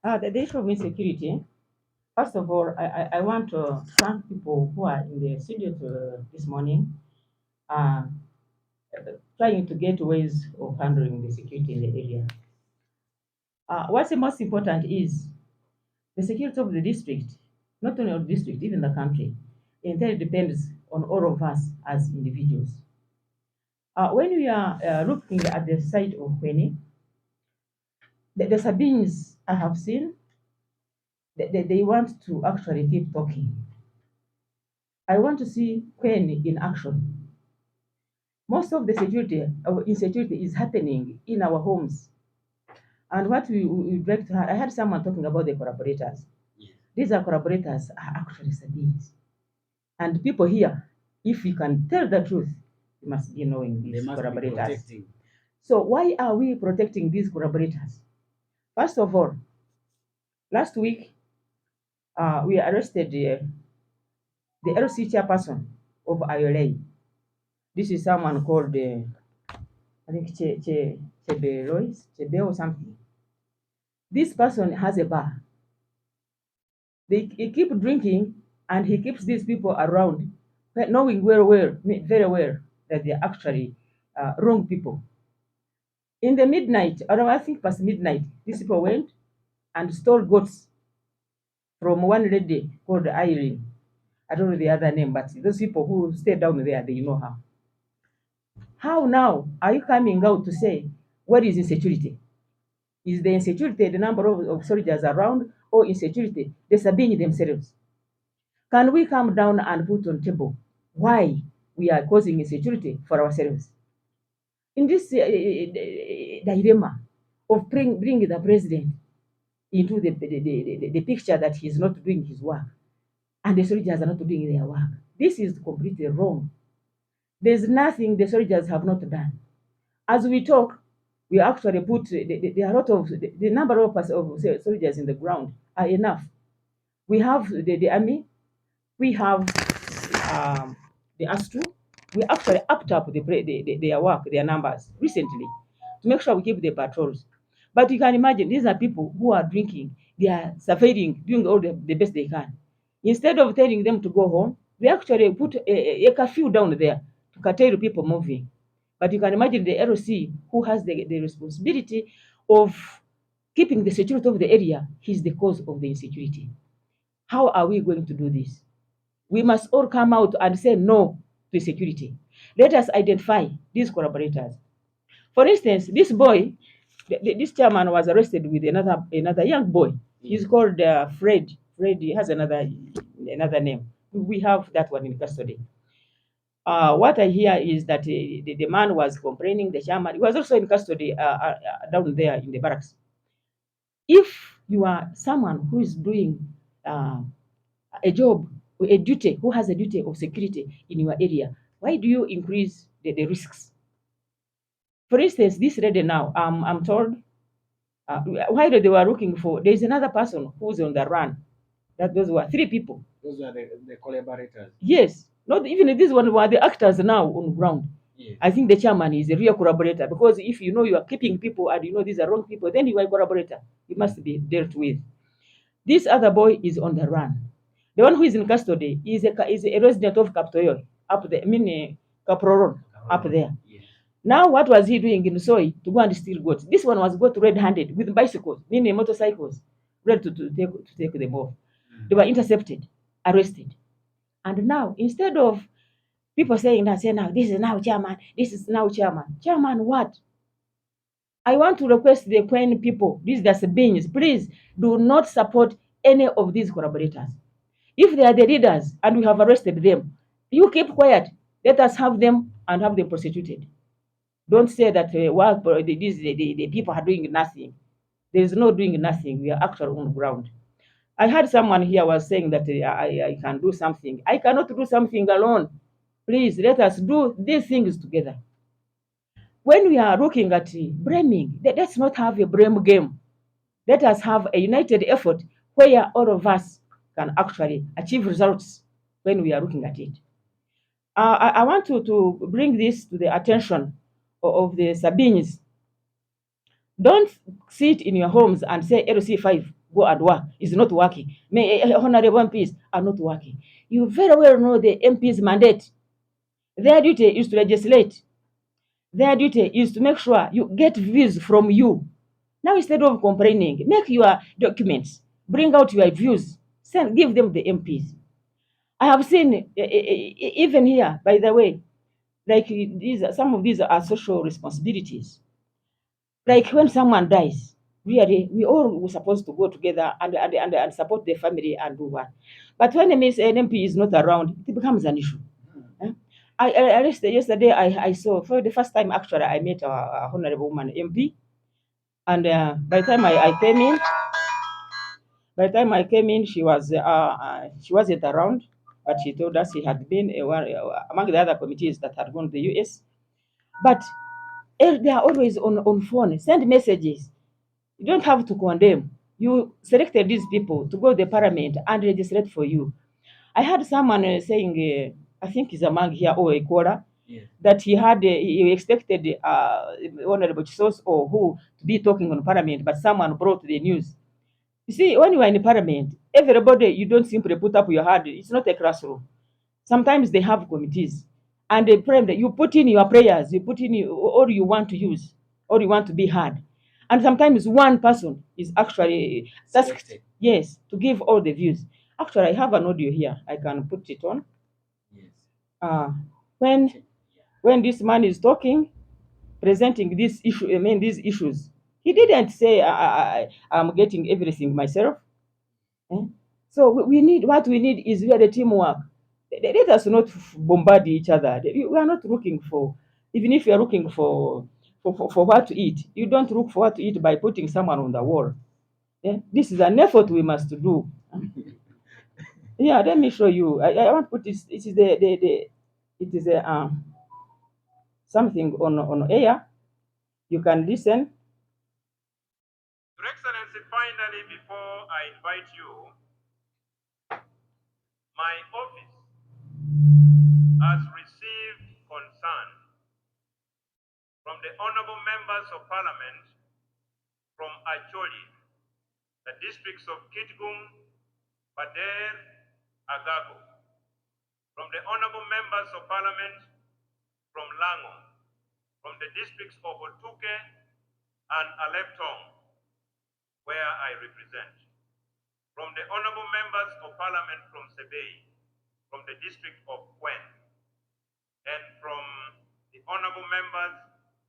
The issue of insecurity. First of all, I want to thank people who are in the studio this morning, uh, trying to get ways of handling the security in the area. What's the most important is the security of the district, not only of the district, even the country. Entirely depends on all of us as individuals. When we are looking at the site of Kween, the Sabines I have seen, they want to actually keep talking. I want to see Kween in action. Most of the insecurity is happening in our homes. And what we would like to have, I had someone talking about the collaborators. Yes. These are collaborators are actually Sabines. And people here, if you can tell the truth, you must be knowing these collaborators. So why are we protecting these collaborators? First of all, last week we arrested the LC chairperson of ILA. This is someone called, I think, Chebe or something. This person has a bar. He keep drinking and he keeps these people around, knowing very well that they're actually wrong people. In the midnight, or I think past midnight, these people went and stole goats from one lady called Irene. I don't know the other name, but those people who stay down there, they know her. How now are you coming out to say what is insecurity? Is the insecurity the number of soldiers around, or insecurity the Sabini themselves? Can we come down and put on table why we are causing insecurity for ourselves? In this dilemma of bringing the president into the picture that he's not doing his work and the soldiers are not doing their work, this is completely wrong. There's nothing the soldiers have not done. As we talk, we actually put there are a lot of the number of soldiers in the ground are enough. We have the army, we have the ASTRO. We actually upped up their work, their numbers recently to make sure we keep the patrols. But you can imagine these are people who are drinking, they are surveying, doing all the best they can. Instead of telling them to go home, we actually put a curfew down there to curtail people moving. But you can imagine the LC who has the responsibility of keeping the security of the area, he's the cause of the insecurity. How are we going to do this? We must all come out and say no to security. Let us identify these collaborators. For instance, this boy, this chairman was arrested with another young boy. He's called Fred. Fred has another name. We have that one in custody. What I hear is that the man was complaining. The chairman, he was also in custody down there in the barracks. If you are someone who is doing uh, a job, a duty, who has a duty of security in your area, why do you increase the risks? For instance, this lady now, I'm told, while they were looking for, there is another person who's on the run. That those were three people. Those are the collaborators. Yes, not even this one were the actors now on ground. Yes. I think the chairman is a real collaborator because if you know you are keeping people and you know these are wrong people, then you are a collaborator. You must be dealt with. This other boy is on the run. The one who is in custody is a resident of Kaptoyo, up there, I mean, Kaproron, up there. Yes. Now, what was he doing in Soy to go and steal goats? This one was got red-handed with bicycles, meaning motorcycles, ready to take them off. They were intercepted, arrested. And now, instead of people saying that, say now, this is now chairman, this is now chairman. Chairman what? I want to request the Kween people, these the Sabines, please do not support any of these collaborators. If they are the leaders and we have arrested them, you keep quiet. Let us have them and have them prosecuted. Don't say that the people are doing nothing. There is no doing nothing. We are actually on ground. I heard someone here was saying that I can do something. I cannot do something alone. Please let us do these things together. When we are looking at blaming, let's not have a blame game. Let us have a united effort where all of us can actually achieve results when we are looking at it. I want to bring this to the attention of the Sabines. Don't sit in your homes and say LC5 go and work is not working. Honorable MPs are not working. You very well know the MPs' mandate. Their duty is to legislate. Their duty is to make sure you get views from you. Now, instead of complaining, make your documents, bring out your views, send, give them the MPs. I have seen, even here, by the way, like some of these are social responsibilities. Like when someone dies, really, we all were supposed to go together and support the family and do what. But when an MP is not around, it becomes an issue. Eh? Yesterday, I saw, for the first time, actually, I met a honorable woman MP. And by the time I came in, she wasn't around, but she told us she had been among the other committees that had gone to the US. But they are always on phone, send messages. You don't have to condemn. You selected these people to go to the parliament and legislate for you. I heard someone saying, I think he's among here or a quarter, that he expected Honorable Chisos or who to be talking on parliament, but someone brought the news. You see, when you are in parliament, everybody, you don't simply put up your hand. It's not a classroom. Sometimes they have committees. And they pray that you put in your prayers, you put in all you want to use, or you want to be heard. And sometimes one person is actually tasked, yes, to give all the views. Actually, I have an audio here. I can put it on. Yes. Uh, when when this man is talking, presenting this issue, I mean these issues, he didn't say I'm getting everything myself. Eh? So we need, what we need is really the teamwork. Let us not bombard each other. We are not looking for, even if you are looking for what to eat, you don't look for what to eat by putting someone on the wall. Eh? This is an effort we must do. Yeah, let me show you. I want to put this. This is it is a something on air. You can listen. Your Excellency, finally, before I invite you, my office has received concern from the honorable members of parliament from Acholi, the districts of Kitgum, Pader, Agago, from the honorable members of parliament from Lango, from the districts of Otuke and Aleptong, where I represent, from the honorable members of parliament from Sebei, from the district of Kween, and from the honorable members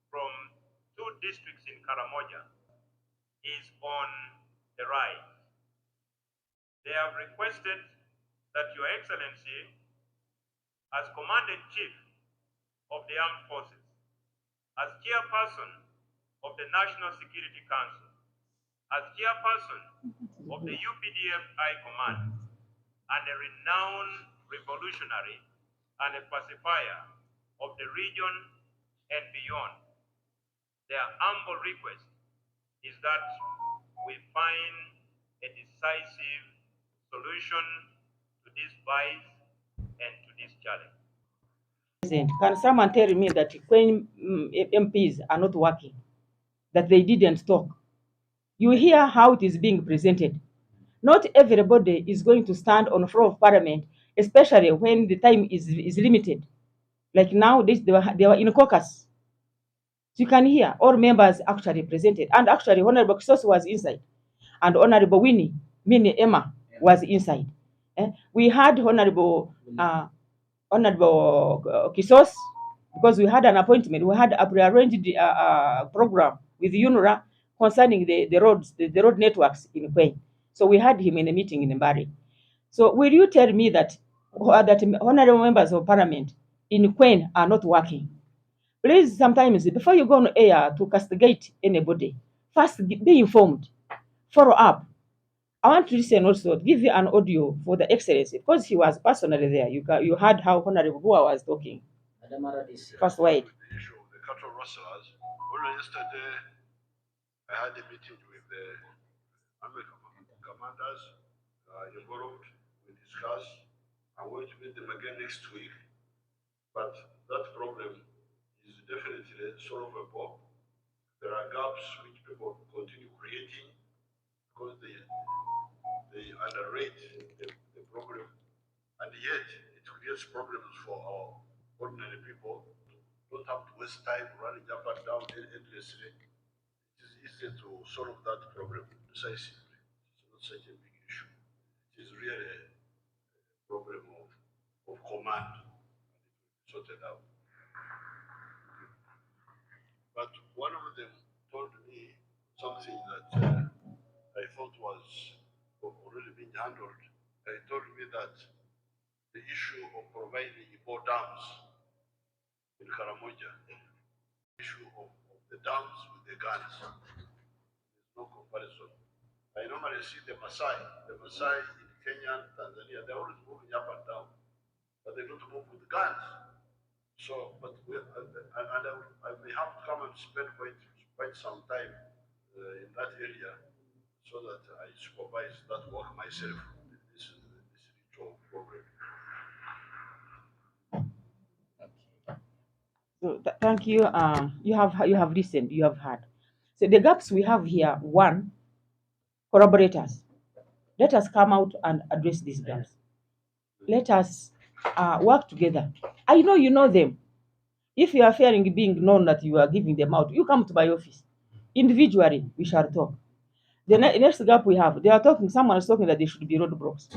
from two districts in Karamoja is on the rise. They have requested that Your Excellency, as Commander-in-Chief of the Armed Forces, as Chairperson of the National Security Council, as Chairperson of the UPDF High Command, and a renowned revolutionary and a pacifier of the region and beyond, their humble request is that we find a decisive solution to this vice and to this challenge. Can someone tell me that when MPs are not working, that they didn't talk? You hear how it is being presented. Not everybody is going to stand on the floor of parliament, especially when the time is limited. Like now, they were in caucus. So you can hear all members actually presented. And actually, Honorable Kisos was inside. And Honorable Winnie, meaning Emma, was inside. We had Honorable Kisos, because we had an appointment. We had a prearranged program with UNRA concerning the roads, the road networks in Kween. So we had him in a meeting in Mbari. So will you tell me that honorable members of parliament in Kween are not working? Please, sometimes before you go on air to castigate anybody, first be informed, follow up. I want to listen also, give you an audio for the excellency, because he was personally there. You heard how Honorable Bua was talking. Madam RDC. First wait. The issue of the cattle rustlers. Only yesterday, I had a meeting with the army commanders involved. We discussed. I'm going to meet them again next week. But that problem is definitely solvable. There are gaps which people continue creating because yet it creates problems for our ordinary people. Don't have to waste time running up and down endlessly. It is easier to solve that problem decisively. It's not such a big issue. It is really a problem of command, and it will be sorted out. But one of them told me something that I thought was already being handled. They told me that the issue of providing more dams in Karamoja, issue of the dams with the guns, there's no comparison. I normally see the Maasai in Kenya and Tanzania, they're always moving up and down, but they don't move with guns. So, but I may have to come and spend quite some time in that area so that I supervise that work myself. This ritual program. Okay. So thank you. You have listened. You have heard. So the gaps we have here: one, collaborators. Let us come out and address these gaps. Let us work together. I know you know them. If you are fearing being known that you are giving them out, you come to my office. Individually, we shall talk. The next gap we have, they are talking. Someone is talking that there should be roadblocks.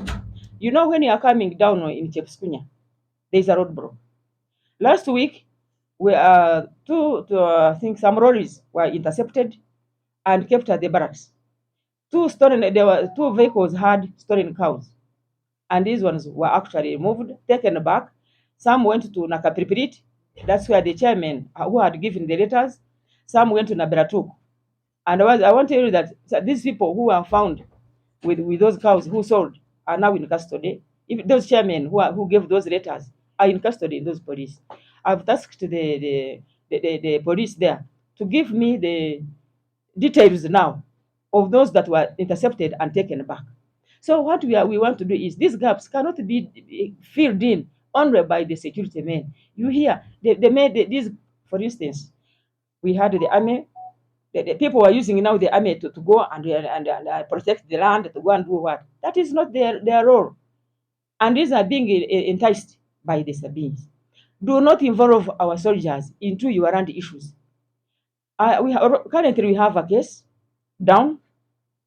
You know, when you are coming down in Chepskunya, there is a roadblock. Last week, we I think some lorries were intercepted and kept at the barracks. There were two vehicles had stolen cows, and these ones were actually removed, taken back. Some went to Nakapiripirit, that's where the chairman who had given the letters. Some went to Naberatuk. And I want to tell you that these people who are found with those cows who sold are now in custody. If those chairmen who gave those letters are in custody in those police. I've tasked the police there to give me the details now of those that were intercepted and taken back. So what we want to do is these gaps cannot be filled in only by the security men. You hear they made these, for instance, we had the army. The people were using now the army to go and protect the land, to go and do what? That is not their role. And these are being enticed by the Sabines. Do not involve our soldiers into your land issues. Currently, we have a case down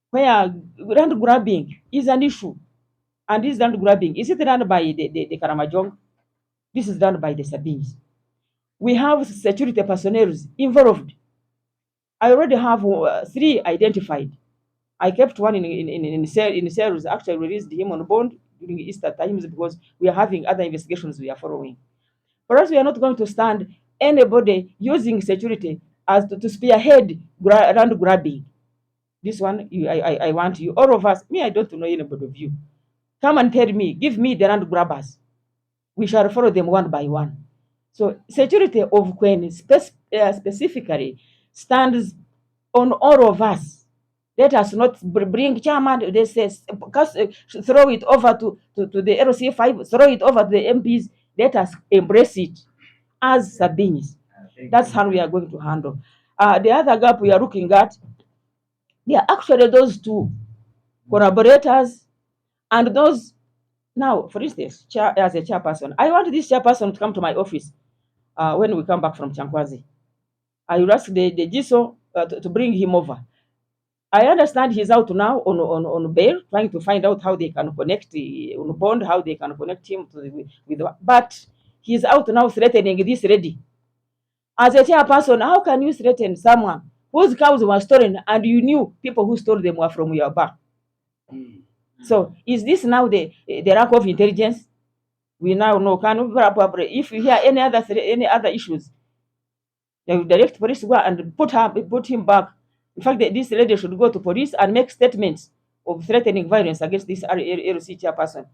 where land grabbing is an issue. And this land grabbing, is it done by the Karamajong? This is done by the Sabines. We have security personnel involved. I already have three identified. I kept one in sales. Actually, released him on bond during Easter times because we are having other investigations we are following. For us, we are not going to stand anybody using security as to spearhead land grabbing. This one, I want you, all of us. Me, I don't know anybody of you. Come and tell me, give me the land grabbers. We shall follow them one by one. So security of Kween specifically stands on all of us. Let us not bring chairman. They say throw it over to the LC5, throw it over to the MPs. Let us embrace it as Sabines. That's how we are going to handle. The other gap we are looking at, they are actually those two collaborators and those. Now, for instance, as a chairperson, I want this chairperson to come to my office when we come back from Chankwazi. I will ask the GISO to bring him over. I understand he's out now on bail, trying to find out how they can connect on bond, how they can connect him but he's out now threatening this lady. As a chairperson, how can you threaten someone whose cows were stolen and you knew people who stole them were from your back? So is this now the lack of intelligence? We now know. If you hear any other issues, they will direct police to go and put him back. In fact, this lady should go to police and make statements of threatening violence against this RLC chairperson.